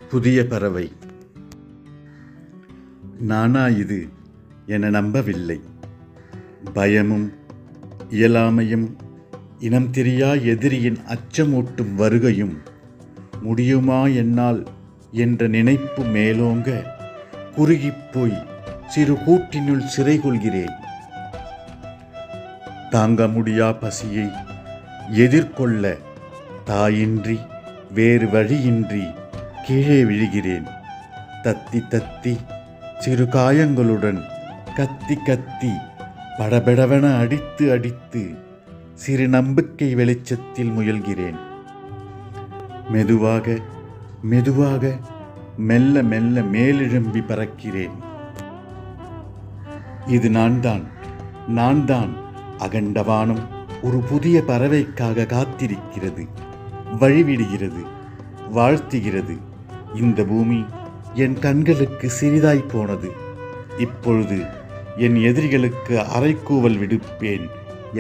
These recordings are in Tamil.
புதிய பறவை. நானா இது என நம்பவில்லை. பயமும் இயலாமையும் இனம் தெரியா எதிரியின் அச்சமூட்டும் வருகையும் முடியுமா என்னால் என்ற நினைப்பு மேலோங்க குறுகிப்போய் சிறு கூட்டினுள் சிறை கொள்கிறேன். தாங்க முடியா பசியை எதிர்கொள்ள தாயின்றி வேறு வழியின்றி கீழே விழுகிறேன். தத்தி தத்தி சிறு காயங்களுடன் கத்தி கத்தி படபடவென அடித்து அடித்து சிறு நம்பிக்கை வெளிச்சத்தில் முயல்கிறேன். மெதுவாக மெதுவாக மெல்ல மெல்ல மேலெழும்பி பறக்கிறேன். இது நான் தான். அகண்டவானம் ஒரு புதிய பறவைக்காக காத்திருக்கிறது, வழிவிடுகிறது, வாழ்த்துகிறது. இந்த பூமி என் கண்களுக்கு சிறிதாய் போனது. இப்பொழுது என் எதிரிகளுக்கு அரைக்கூவல் விடுப்பேன்,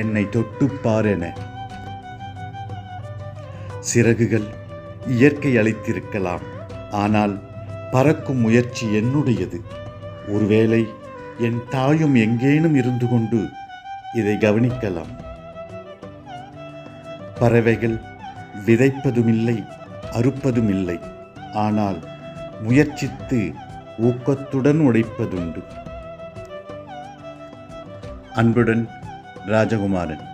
என்னை தொட்டுப்பார் என. சிறகுகள் இயற்கை அளித்திருக்கலாம், ஆனால் பறக்கும் முயற்சி என்னுடையது. ஒருவேளை என் தாயும் எங்கேனும் இருந்து கொண்டு இதை கவனிக்கலாம். பறவைகள் விதைப்பதுமில்லை, அறுப்பதுமில்லை, ஆனால் முயற்சித்து ஊக்கத்துடன் உழைப்பதுண்டு. அன்புடன், ராஜகுமாரன்.